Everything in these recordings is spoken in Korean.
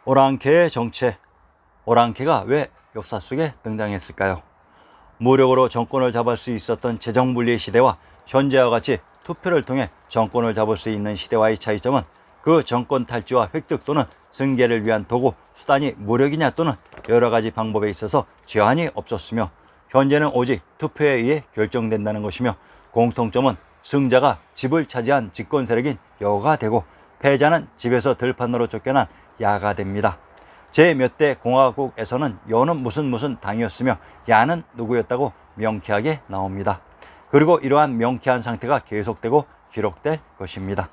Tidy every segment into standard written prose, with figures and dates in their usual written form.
오랑캐의 정체, 오랑캐가 왜 역사 속에 등장했을까요? 무력으로 정권을 잡을 수 있었던 재정분리 시대와 현재와 같이 투표를 통해 정권을 잡을 수 있는 시대와의 차이점은 그 정권 탈취와 획득 또는 승계를 위한 도구, 수단이 무력이냐 또는 여러 가지 방법에 있어서 제한이 없었으며, 현재는 오직 투표에 의해 결정된다는 것이며, 공통점은 승자가 집을 차지한 집권 세력인 여가 되고 패자는 집에서 들판으로 쫓겨난 야가 됩니다. 제 몇 대 공화국에서는 여는 무슨 당이었으며 야는 누구였다고 명쾌하게 나옵니다. 그리고 이러한 명쾌한 상태가 계속되고 기록될 것입니다.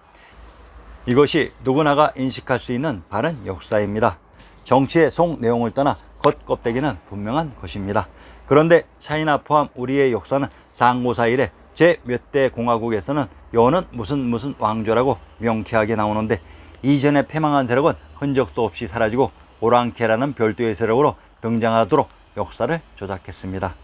이것이 누구나가 인식할 수 있는 바른 역사입니다. 정치의 속 내용을 떠나 겉껍데기는 분명한 것입니다. 그런데 차이나 포함 우리의 역사는 상고사 이래 제 몇 대 공화국에서는 여는 무슨 왕조라고 명쾌하게 나오는데, 이전에 패망한 세력은 흔적도 없이 사라지고 오랑캐라는 별도의 세력으로 등장하도록 역사를 조작했습니다.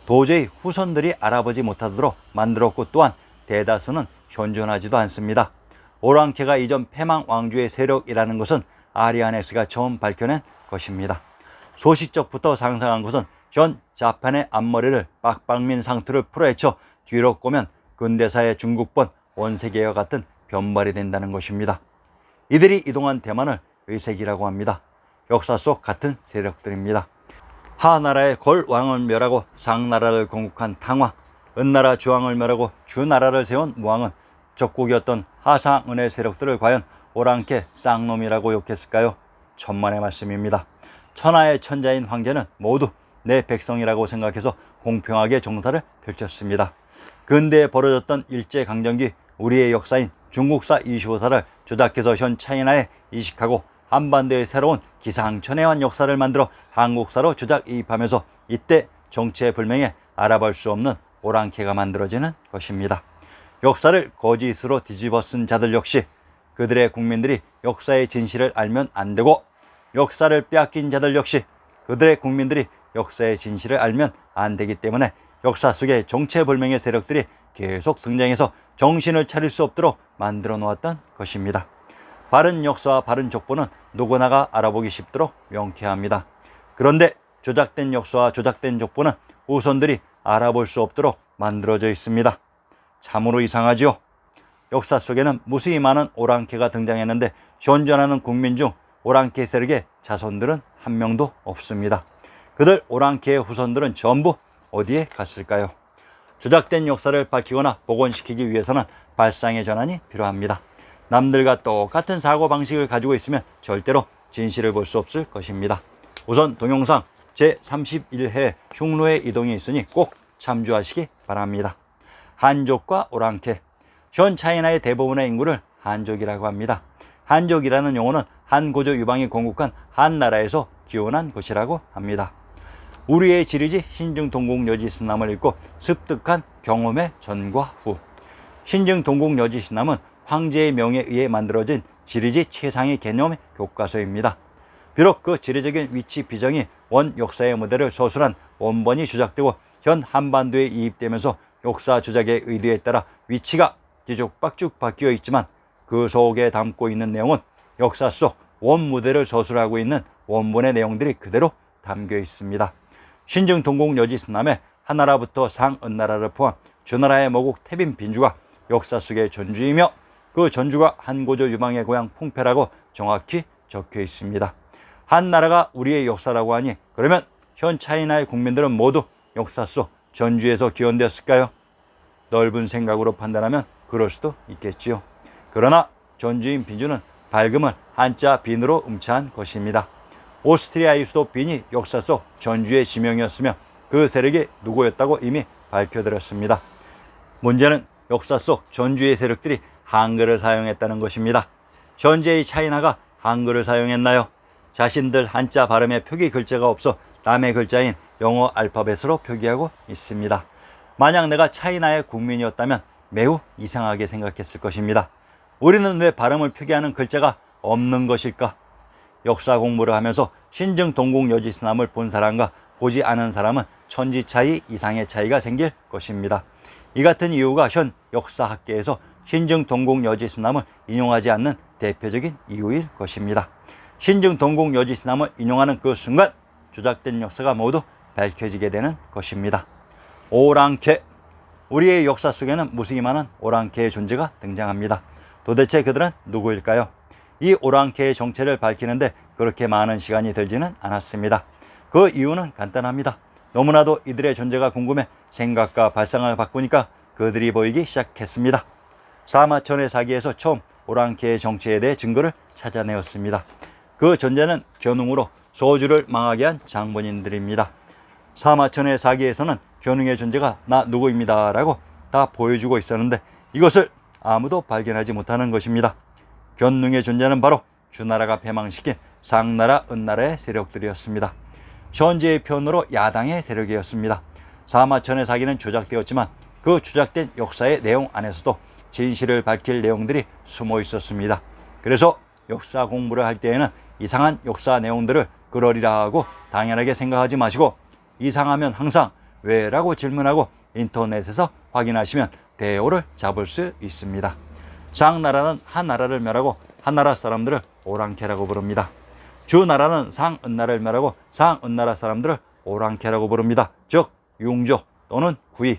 도저히 후손들이 알아보지 못하도록 만들었고, 또한 대다수는 현존하지도 않습니다. 오랑캐가 이전 패망 왕조의 세력이라는 것은 아리아네스가 처음 밝혀낸 것입니다. 소시적부터 상상한 것은 현 자판의 앞머리를 빡빡민 상투를 풀어헤쳐 뒤로 꼬면 근대사의 중국본 원세계와 같은 변발이 된다는 것입니다. 이들이 이동한 대만을 의색이라고 합니다. 역사 속 같은 세력들입니다. 하나라의 걸왕을 멸하고 상나라를 건국한 탕왕, 은나라 주왕을 멸하고 주나라를 세운 무왕은 적국이었던 하상은의 세력들을 과연 오랑캐 쌍놈이라고 욕했을까요? 천만의 말씀입니다. 천하의 천자인 황제는 모두 내 백성이라고 생각해서 공평하게 정사를 펼쳤습니다. 근대에 벌어졌던 일제강점기 우리의 역사인 중국사 25사를 조작해서 현 차이나에 이식하고 한반도의 새로운 기상천외한 역사를 만들어 한국사로 조작 이입하면서 이때 정치의 불명예 알아볼 수 없는 오랑캐가 만들어지는 것입니다. 역사를 거짓으로 뒤집어 쓴 자들 역시 그들의 국민들이 역사의 진실을 알면 안 되고, 역사를 빼앗긴 자들 역시 그들의 국민들이 역사의 진실을 알면 안 되기 때문에 역사 속에 정체불명의 세력들이 계속 등장해서 정신을 차릴 수 없도록 만들어 놓았던 것입니다. 바른 역사와 바른 족보는 누구나가 알아보기 쉽도록 명쾌합니다. 그런데 조작된 역사와 조작된 족보는 후손들이 알아볼 수 없도록 만들어져 있습니다. 참으로 이상하지요. 역사 속에는 무수히 많은 오랑캐가 등장했는데 현존하는 국민 중 오랑캐 세력의 자손들은 한 명도 없습니다. 그들 오랑캐의 후손들은 전부 어디에 갔을까요? 조작된 역사를 밝히거나 복원시키기 위해서는 발상의 전환이 필요합니다. 남들과 똑같은 사고방식을 가지고 있으면 절대로 진실을 볼 수 없을 것입니다. 우선 동영상 제31회 흉노의 이동이 있으니 꼭 참조하시기 바랍니다. 한족과 오랑캐. 현 차이나의 대부분의 인구를 한족이라고 합니다. 한족이라는 용어는 한고조 유방이 건국한 한나라에서 기원한 것이라고 합니다. 우리의 지리지 신증동국여지신남을 읽고 습득한 경험의 전과 후. 신증동국여지신남은 황제의 명에 의해 만들어진 지리지 최상위 개념 교과서입니다. 비록 그 지리적인 위치 비정이 원 역사의 무대를 서술한 원본이 조작되고 현 한반도에 이입되면서 역사 조작의 의도에 따라 위치가 뒤죽박죽 바뀌어 있지만, 그 속에 담고 있는 내용은 역사 속 원무대를 서술하고 있는 원본의 내용들이 그대로 담겨 있습니다. 신증동국여지신남에 한나라부터 상은나라를 포함 주나라의 모국 태빈 빈주가 역사 속의 전주이며, 그 전주가 한고조 유방의 고향 풍패라고 정확히 적혀 있습니다. 한나라가 우리의 역사라고 하니 그러면 현 차이나의 국민들은 모두 역사 속 전주에서 기원되었을까요? 넓은 생각으로 판단하면 그럴 수도 있겠지요. 그러나 전주인 빈주는 밝음을 한자 빈으로 음차한 것입니다. 오스트리아의 수도 빈이 역사 속 전주의 지명이었으며 그 세력이 누구였다고 이미 밝혀드렸습니다. 문제는 역사 속 전주의 세력들이 한글을 사용했다는 것입니다. 현재의 차이나가 한글을 사용했나요? 자신들 한자 발음에 표기 글자가 없어 남의 글자인 영어 알파벳으로 표기하고 있습니다. 만약 내가 차이나의 국민이었다면 매우 이상하게 생각했을 것입니다. 우리는 왜 발음을 표기하는 글자가 없는 것일까? 역사 공부를 하면서 신증동국여지신남을 본 사람과 보지 않은 사람은 천지 차이 이상의 차이가 생길 것입니다. 이 같은 이유가 현 역사학계에서 신증동국여지신남을 인용하지 않는 대표적인 이유일 것입니다. 신증 동국 여지신함을 인용하는 그 순간 조작된 역사가 모두 밝혀지게 되는 것입니다. 오랑캐. 우리의 역사 속에는 무수히 많은 오랑캐의 존재가 등장합니다. 도대체 그들은 누구일까요? 이 오랑캐의 정체를 밝히는데 그렇게 많은 시간이 들지는 않았습니다. 그 이유는 간단합니다. 너무나도 이들의 존재가 궁금해 생각과 발상을 바꾸니까 그들이 보이기 시작했습니다. 사마천의 사기에서 처음 오랑캐의 정체에 대해 증거를 찾아내었습니다. 그 존재는 견웅으로 소주를 망하게 한 장본인들입니다. 사마천의 사기에서는 견웅의 존재가 나 누구입니다 라고 다 보여주고 있었는데 이것을 아무도 발견하지 못하는 것입니다. 견웅의 존재는 바로 주나라가 패망시킨 상나라, 은나라의 세력들이었습니다. 현재의 표현으로 야당의 세력이었습니다. 사마천의 사기는 조작되었지만 그 조작된 역사의 내용 안에서도 진실을 밝힐 내용들이 숨어 있었습니다. 그래서 역사 공부를 할 때에는 이상한 역사 내용들을 그러리라 하고 당연하게 생각하지 마시고 이상하면 항상 왜? 라고 질문하고 인터넷에서 확인하시면 대오를 잡을 수 있습니다. 상나라는 한 나라를 멸하고 한 나라 사람들을 오랑캐라고 부릅니다. 주나라는 상은나라를 멸하고 상은나라 사람들을 오랑캐라고 부릅니다. 즉 융조 또는 구이.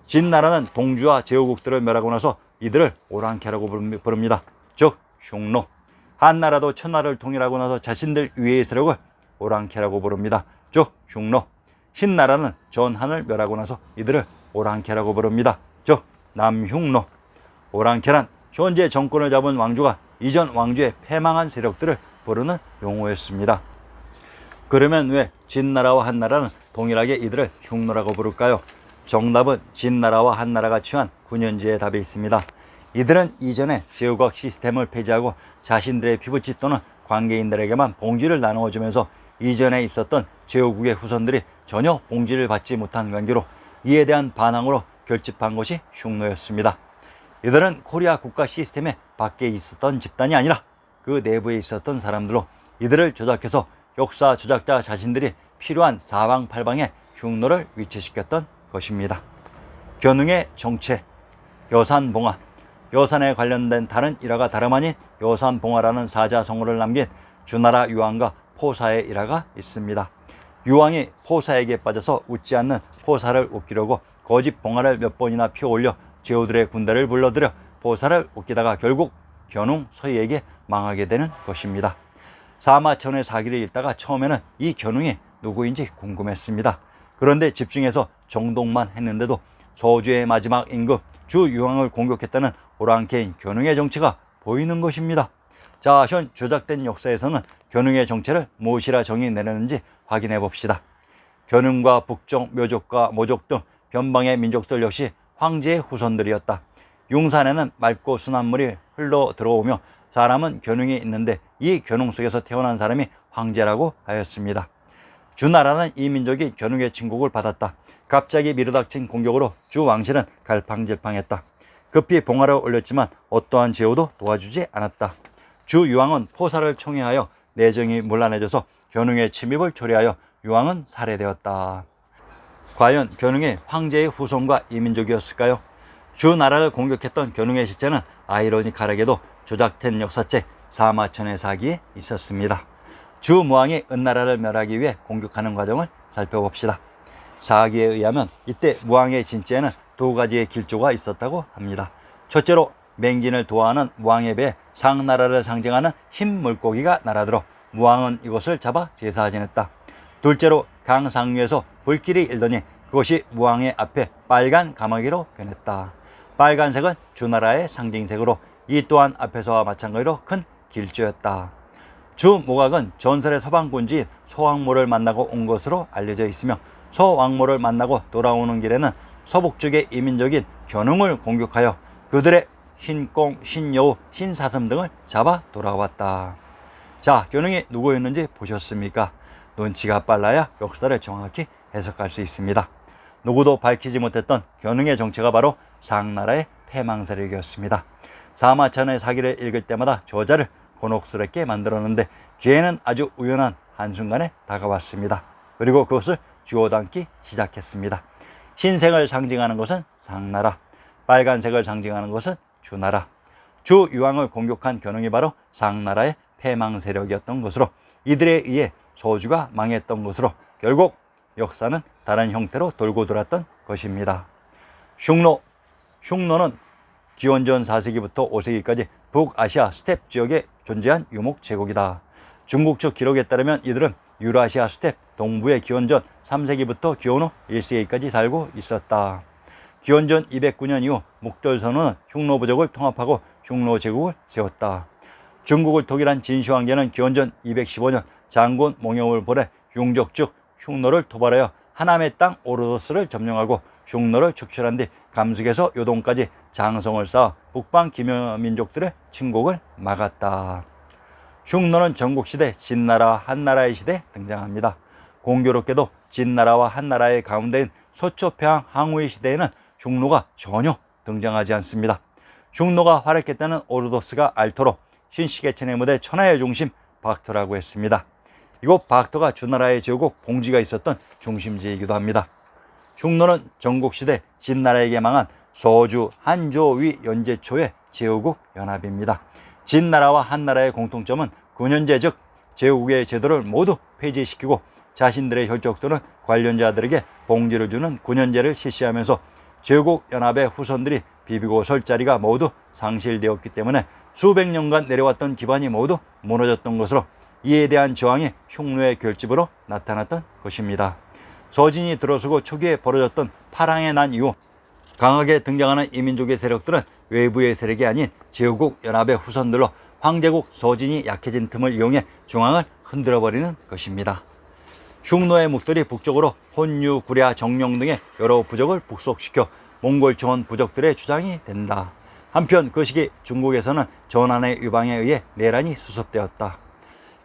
진나라는 동주와 제후국들을 멸하고 나서 이들을 오랑캐라고 부릅니다. 즉 흉노. 한나라도 천하를 통일하고 나서 자신들 위의 세력을 오랑캐라고 부릅니다. 즉 흉노. 신나라는 전한을 멸하고 나서 이들을 오랑캐라고 부릅니다. 즉 남흉노. 오랑캐란 현재 정권을 잡은 왕조가 이전 왕조의 패망한 세력들을 부르는 용어였습니다. 그러면 왜 진나라와 한나라는 동일하게 이들을 흉노라고 부를까요? 정답은 진나라와 한나라가 취한 9년지의 답에 있습니다. 이들은 이전에 제후국 시스템을 폐지하고 자신들의 피부치 또는 관계인들에게만 봉지를 나누어주면서 이전에 있었던 제후국의 후손들이 전혀 봉지를 받지 못한 관계로 이에 대한 반항으로 결집한 것이 흉노였습니다. 이들은 코리아 국가 시스템의 밖에 있었던 집단이 아니라 그 내부에 있었던 사람들로 이들을 조작해서 역사 조작자 자신들이 필요한 사방팔방에 흉노를 위치시켰던 것입니다. 견웅의 정체. 여산봉화. 여산에 관련된 다른 일화가 다름 아닌 여산봉화라는 사자성어를 남긴 주나라 유황과 포사의 일화가 있습니다. 유황이 포사에게 빠져서 웃지 않는 포사를 웃기려고 거짓 봉화를 몇 번이나 피워올려 제후들의 군대를 불러들여 포사를 웃기다가 결국 견웅 서희에게 망하게 되는 것입니다. 사마천의 사기를 읽다가 처음에는 이 견웅이 누구인지 궁금했습니다. 그런데 집중해서 정독만 했는데도 서주의 마지막 임금 주유황을 공격했다는 오랑캐인 견웅의 정체가 보이는 것입니다. 자, 현 조작된 역사에서는 견웅의 정체를 무엇이라 정의 내렸는지 확인해 봅시다. 견웅과 북쪽, 묘족과 모족 등 변방의 민족들 역시 황제의 후손들이었다. 융산에는 맑고 순한 물이 흘러 들어오며 사람은 견웅이 있는데 이 견웅 속에서 태어난 사람이 황제라고 하였습니다. 주나라는 이 민족이 견웅의 침공을 받았다. 갑자기 밀어닥친 공격으로 주 왕실은 갈팡질팡했다. 급히 봉화를 올렸지만 어떠한 제후도 도와주지 않았다. 주 유황은 포사를 총애하여 내정이 문란해져서 견웅의 침입을 초래하여 유황은 살해되었다. 과연 견웅이 황제의 후손과 이민족이었을까요? 주나라를 공격했던 견웅의 실체는 아이러니컬하게도 조작된 역사책 사마천의 사기에 있었습니다. 주무왕이 은나라를 멸하기 위해 공격하는 과정을 살펴봅시다. 사기에 의하면 이때 무왕의 진지에는 두 가지의 길조가 있었다고 합니다. 첫째로 맹진을 도하는 무왕의 배에 상나라를 상징하는 흰 물고기가 날아들어 무왕은 이것을 잡아 제사 지냈다. 둘째로 강 상류에서 불길이 일더니 그것이 무왕의 앞에 빨간 가마귀로 변했다. 빨간색은 주나라의 상징색으로 이 또한 앞에서와 마찬가지로 큰 길조였다. 주모각은 전설의 서방군주인 소왕모를 만나고 온 것으로 알려져 있으며 소왕모를 만나고 돌아오는 길에는 서북쪽의 이민족인 견웅을 공격하여 그들의 흰꽁, 흰여우, 흰사슴 등을 잡아 돌아왔다. 자, 견웅이 누구였는지 보셨습니까? 눈치가 빨라야 역사를 정확히 해석할 수 있습니다. 누구도 밝히지 못했던 견웅의 정체가 바로 상나라의 패망세력이었습니다. 사마천의 사기를 읽을 때마다 저자를 곤혹스럽게 만들었는데 기회는 아주 우연한 한순간에 다가왔습니다. 그리고 그것을 쥐어담기 시작했습니다. 흰색을 상징하는 것은 상나라, 빨간색을 상징하는 것은 주나라. 주유황을 공격한 견웅이 바로 상나라의 패망 세력이었던 것으로 이들에 의해 소주가 망했던 것으로 결국 역사는 다른 형태로 돌고 돌았던 것입니다. 흉노는 기원전 4세기부터 5세기까지 북아시아 스텝 지역에 존재한 유목 제국이다. 중국 측 기록에 따르면 이들은 유라시아 스텝 동부의 기원전 3세기부터 기원 후 1세기까지 살고 있었다. 기원전 209년 이후 묵돌선원은 흉노 부족을 통합하고 흉노 제국을 세웠다. 중국을 통일한 진시황제는 기원전 215년 장군 몽여을 보내 융적 즉 흉노를 토벌하여 하남의 땅 오르도스를 점령하고 흉노를 축출한 뒤 감숙에서 요동까지 장성을 쌓아 북방 기묘민족들의 침공을 막았다. 흉노는 전국시대 진나라 한나라의 시대에 등장합니다. 공교롭게도 진나라와 한나라의 가운데인 서초평양 항우의 시대에는 흉노가 전혀 등장하지 않습니다. 흉노가 활약했다는 오르도스가 알토로 신시계천의 무대 천하의 중심 박터라고 했습니다. 이곳 박터가 주나라의 제후국 봉지가 있었던 중심지이기도 합니다. 흉노는 전국시대 진나라에게 망한 소주 한조위 연제초의 제후국 연합입니다. 진나라와 한나라의 공통점은 군연제 즉 제후국의 제도를 모두 폐지시키고 자신들의 혈족들은 관련자들에게 봉지를 주는 군연제를 실시하면서 제후국 연합의 후손들이 비비고 설 자리가 모두 상실되었기 때문에 수백 년간 내려왔던 기반이 모두 무너졌던 것으로 이에 대한 저항이 흉노의 결집으로 나타났던 것입니다. 서진이 들어서고 초기에 벌어졌던 파랑의 난 이후 강하게 등장하는 이민족의 세력들은 외부의 세력이 아닌 제후국 연합의 후손들로 황제국 서진이 약해진 틈을 이용해 중앙을 흔들어버리는 것입니다. 흉노의 묵들이 북쪽으로 혼유, 구랴, 정령 등의 여러 부족을 북속시켜 몽골 초원 부족들의 주장이 된다. 한편 그 시기 중국에서는 전한의 유방에 의해 내란이 수습되었다.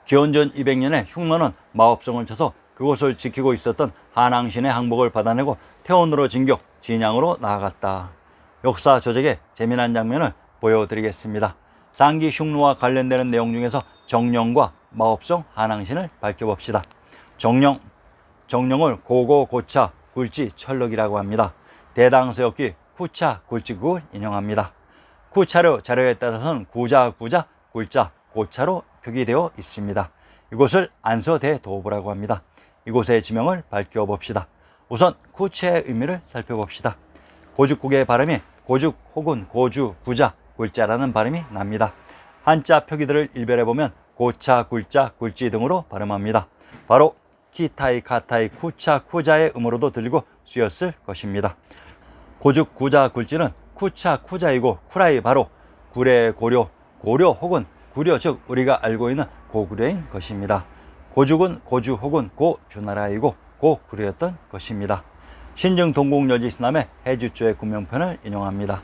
기원전 200년에 흉노는 마업성을 쳐서 그곳을 지키고 있었던 한왕신의 항복을 받아내고 태원으로 진격, 진양으로 나아갔다. 역사 조작의 재미난 장면을 보여드리겠습니다. 장기 흉노와 관련되는 내용 중에서 정령과 마업성 한왕신을 밝혀봅시다. 정령을 고고, 고차, 굴지, 철럭이라고 합니다. 대당서역기 쿠차, 굴지국을 인용합니다. 쿠차료 자료에 따라서는 구자, 굴자, 고차로 표기되어 있습니다. 이곳을 안서대도부라고 합니다. 이곳의 지명을 밝혀봅시다. 우선 쿠체의 의미를 살펴봅시다. 고죽국의 발음이 고죽 혹은 고주, 구자, 굴자라는 발음이 납니다. 한자 표기들을 일별해보면 고차, 굴자, 굴지 등으로 발음합니다. 바로 키타이, 카타이, 쿠차, 쿠자의 음으로도 들리고 쓰였을 것입니다. 고죽, 구자, 굴지는 쿠차, 쿠자이고 쿠라이 바로 구례, 고려 혹은 구려 즉 우리가 알고 있는 고구려인 것입니다. 고죽은 고주 혹은 고주나라이고 고구려였던 것입니다. 신증 동국여지신남의 해주조의 군명편을 인용합니다.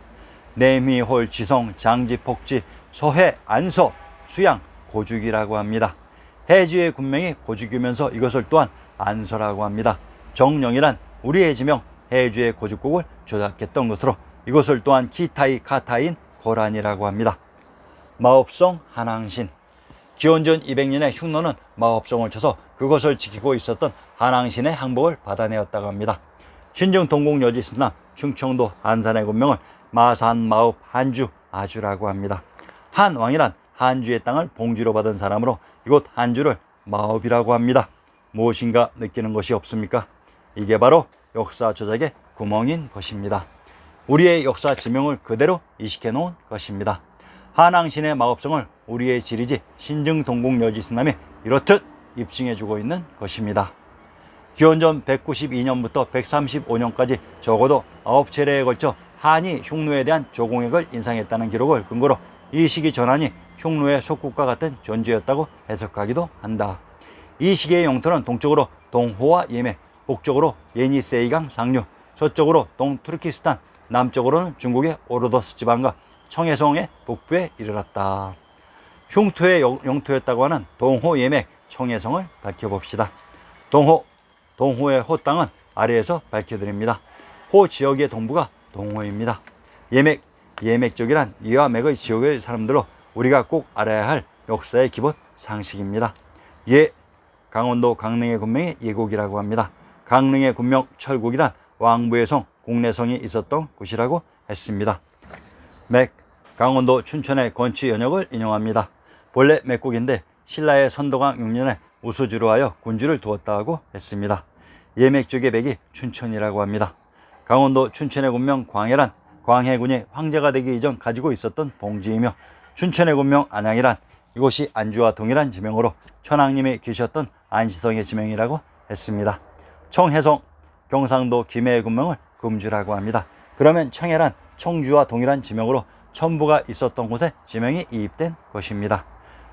내미, 홀, 지성, 장지, 폭지, 서해, 안서, 수양, 고죽이라고 합니다. 해주의 군명이 고죽이면서 이것을 또한 안서라고 합니다. 정령이란 우리의 지명 해주의 고죽국을 조작했던 것으로 이것을 또한 키타이, 카타인, 고란이라고 합니다. 마업성 한왕신. 기원전 200년에 흉노는 마업성을 쳐서 그것을 지키고 있었던 한왕신의 항복을 받아내었다고 합니다. 신증 동국여지신남 충청도 안산의 군명을 마산, 마읍, 한주, 아주라고 합니다. 한왕이란 한주의 땅을 봉지로 받은 사람으로 이곳 한주를 마읍이라고 합니다. 무엇인가 느끼는 것이 없습니까? 이게 바로 역사 조작의 구멍인 것입니다. 우리의 역사 지명을 그대로 이식해 놓은 것입니다. 한왕신의 마법성을 우리의 지리지 신증 동국여지신남이 이렇듯 입증해 주고 있는 것입니다. 기원전 192년부터 135년까지 적어도 9차례에 걸쳐 한이 흉노에 대한 조공액을 인상했다는 기록을 근거로 이 시기 전한이 흉노의 속국과 같은 존재였다고 해석하기도 한다. 이 시기의 영토는 동쪽으로 동호와 예매, 북쪽으로 예니세이강 상류, 서쪽으로 동투르키스탄, 남쪽으로는 중국의 오르도스 지방과 청해성의 북부에 이르렀다. 흉토의 영토였다고 하는 동호, 예맥, 청해성을 밝혀봅시다. 동호의 호 땅은 아래에서 밝혀드립니다. 호 지역의 동부가 동호입니다. 예맥 지역이란 이와 맥의 지역의 사람들로 우리가 꼭 알아야 할 역사의 기본 상식입니다. 강원도 강릉의 군명이 예국이라고 합니다. 강릉의 군명 철국이란 왕부의 성, 국내성이 있었던 곳이라고 했습니다. 강원도 춘천의 건치 연역을 인용합니다. 본래 맥국인데 신라의 선덕왕 6년에 우수주로 하여 군주를 두었다고 했습니다. 예맥족의 맥이 춘천이라고 합니다. 강원도 춘천의 군명 광해란 광해군이 황제가 되기 이전 가지고 있었던 봉지이며, 춘천의 군명 안양이란 이곳이 안주와 동일한 지명으로 천황님이 계셨던 안시성의 지명이라고 했습니다. 청해성 경상도 김해의 군명을 금주라고 합니다. 그러면 청해란 청주와 동일한 지명으로 천부가 있었던 곳에 지명이 이입된 것입니다.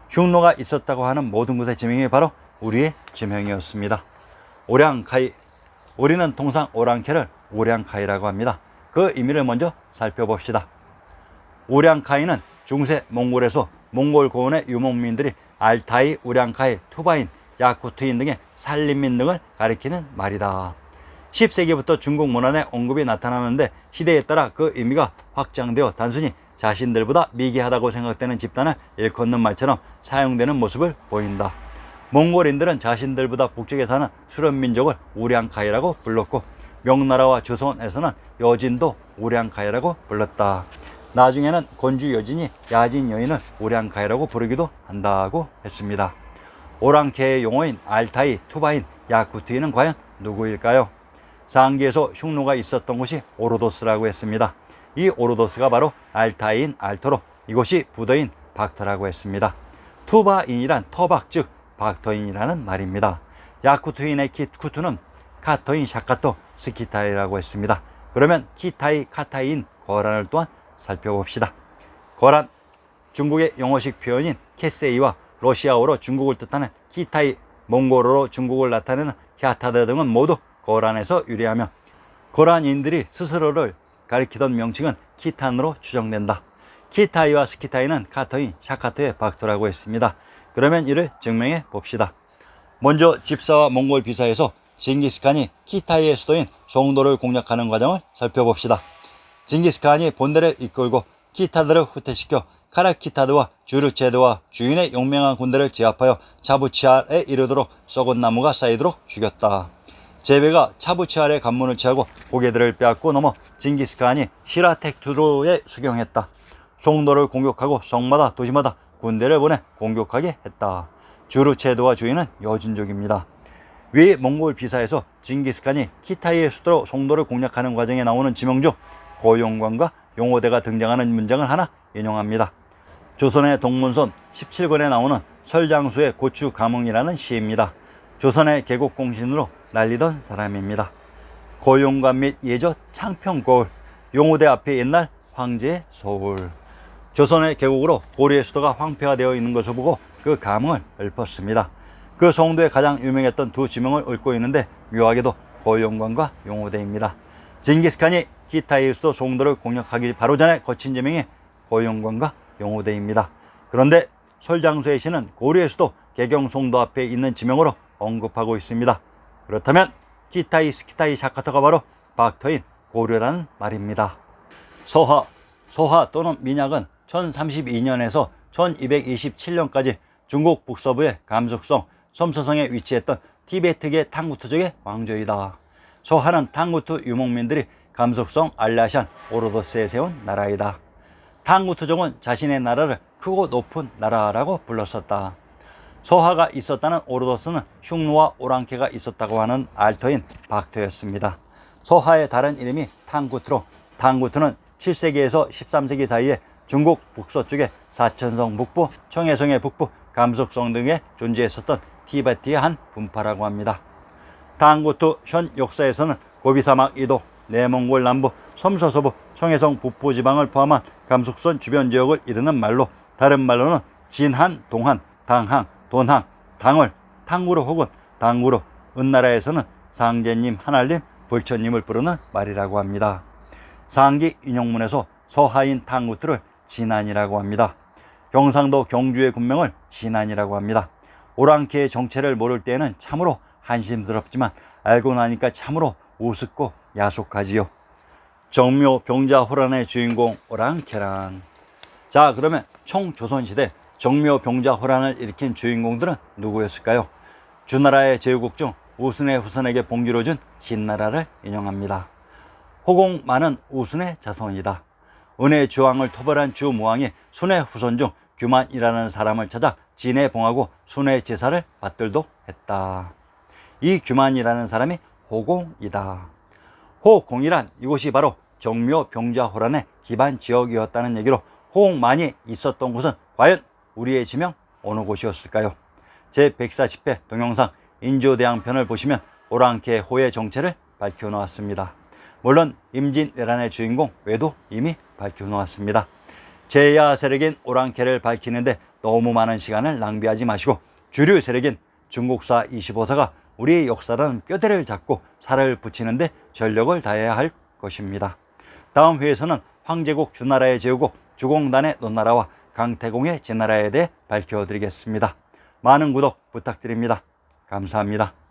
흉노가 있었다고 하는 모든 곳의 지명이 바로 우리의 지명이었습니다. 오량카이, 우리는 통상 오랑캐를 오량카이라고 합니다. 그 의미를 먼저 살펴봅시다. 오량카이는 중세 몽골에서 몽골 고원의 유목민들이 알타이, 오량카이, 투바인, 야쿠트인 등의 산림민 등을 가리키는 말이다. 10세기부터 중국 문헌에 언급이 나타나는데 시대에 따라 그 의미가 확장되어 단순히 자신들보다 미개하다고 생각되는 집단을 일컫는 말처럼 사용되는 모습을 보인다. 몽골인들은 자신들보다 북쪽에 사는 수련민족을 오량카이라고 불렀고, 명나라와 조선에서는 여진도 오량카이라고 불렀다. 나중에는 건주 여진이 야진 여인을 오량카이라고 부르기도 한다고 했습니다. 오랑캐의 용어인 알타이, 투바인, 야쿠트인은 과연 누구일까요? 상기에서 흉노가 있었던 곳이 오로도스라고 했습니다. 이 오로도스가 바로 알타이인 알토로 이곳이 부더인 박터라고 했습니다. 투바인이란 터박 즉 박터인이라는 말입니다. 야쿠트인의 키쿠트는 카터인 샤카토 스키타이라고 했습니다. 그러면 키타이 카타이인 거란을 또한 살펴봅시다. 거란, 중국의 영어식 표현인 캐세이와 러시아어로 중국을 뜻하는 키타이, 몽골어로 중국을 나타내는 갸타드 등은 모두 거란에서 유래하며, 거란인들이 스스로를 가리키던 명칭은 키탄으로 추정된다. 키타이와 스키타이는 카터인 샤카토의 박토라고 했습니다. 그러면 이를 증명해 봅시다. 먼저 집사와 몽골 비사에서 징기스칸이 키타이의 수도인 송도를 공략하는 과정을 살펴봅시다. 징기스칸이 본대를 이끌고 키타드를 후퇴시켜 카라키타드와 주르체드와 주인의 용맹한 군대를 제압하여 차부치알에 이르도록 썩은 나무가 쌓이도록 죽였다. 제베가 차부치알의 관문을 취하고 고개들을 빼앗고 넘어 징기스칸이 히라텍투르에 수경했다. 송도를 공격하고 성마다 도시마다 군대를 보내 공격하게 했다. 주르체드와 주인은 여진족입니다. 위 몽골 비사에서 징기스칸이 키타이의 수도로 송도를 공략하는 과정에 나오는 지명 중 고용관과 용호대가 등장하는 문장을 하나 인용합니다. 조선의 동문선 17권에 나오는 설장수의 고추 가몽이라는 시입니다. 조선의 개국공신으로 날리던 사람입니다. 고용관 및 예저 창평고을, 용호대 앞에 옛날 황제의 소울. 조선의 개국으로 고려의 수도가 황폐화되어 있는 것을 보고 그 감흥을 읊었습니다. 그 송도에 가장 유명했던 두 지명을 읊고 있는데 묘하게도 고용관과 용호대입니다. 징기스칸이 키타이의 수도 송도를 공략하기 바로 전에 거친 지명이 고용관과 용호대입니다. 그런데 설장수의 시는 고려의 수도 개경송도 앞에 있는 지명으로 언급하고 있습니다. 그렇다면 키타이, 스키타이, 샤카토가 바로 박터인 고려라는 말입니다. 소하 또는 민약은 1032년에서 1227년까지 중국 북서부의 감숙성 섬서성에 위치했던 티베트계 탕구투족의 왕조이다. 소하는 탕구투 유목민들이 감숙성 알라샨 오로도스에 세운 나라이다. 탕구투족은 자신의 나라를 크고 높은 나라라고 불렀었다. 소하가 있었다는 오로도스는 흉노와 오랑캐가 있었다고 하는 알터인 박터였습니다. 소하의 다른 이름이 탕구투로, 탕구투는 7세기에서 13세기 사이에 중국 북서쪽의 사천성 북부, 청해성의 북부, 감숙성 등에 존재했었던 티베트의 한 분파라고 합니다. 탕구투 현 역사에서는 고비사막 이도, 내몽골 남부, 섬서서부, 청해성 북부 지방을 포함한 감숙선 주변 지역을 이르는 말로, 다른 말로는 진한, 동한, 당항, 돈항, 당월, 탕구르 혹은 당구르, 은나라에서는 상제님, 하날님, 불처님을 부르는 말이라고 합니다. 상기 인용문에서 서하인 탕구투를 진안이라고 합니다. 경상도 경주의 군명을 진안이라고 합니다. 오랑캐의 정체를 모를 때에는 참으로 한심스럽지만 알고 나니까 참으로 우습고 야속하지요. 정묘 병자호란의 주인공 오랑캐란. 자, 그러면 총조선시대 정묘 병자호란을 일으킨 주인공들은 누구였을까요? 주나라의 제후국 중 우순의 후손에게 봉기로 준 진나라를 인용합니다. 호공만은 우순의 자손이다. 은의 주왕을 토벌한 주무왕이 순의 후손 중 규만이라는 사람을 찾아 진에 봉하고 순회 제사를 받들도 했다. 이 규만이라는 사람이 호공이다. 호공이란 이곳이 바로 정묘 병자호란의 기반 지역이었다는 얘기로 호공만이 있었던 곳은 과연 우리의 지명 어느 곳이었을까요? 제140회 동영상 인조대왕편을 보시면 오랑캐 호의 정체를 밝혀놓았습니다. 물론 임진왜란의 주인공 외도 이미 밝혀놓았습니다. 제야 세력인 오랑캐를 밝히는데 너무 많은 시간을 낭비하지 마시고 주류 세력인 중국사 25사가 우리의 역사라는 뼈대를 잡고 살을 붙이는데 전력을 다해야 할 것입니다. 다음 회에서는 황제국 주나라의 제후국 주공단의 논나라와 강태공의 제나라에 대해 밝혀드리겠습니다. 많은 구독 부탁드립니다. 감사합니다.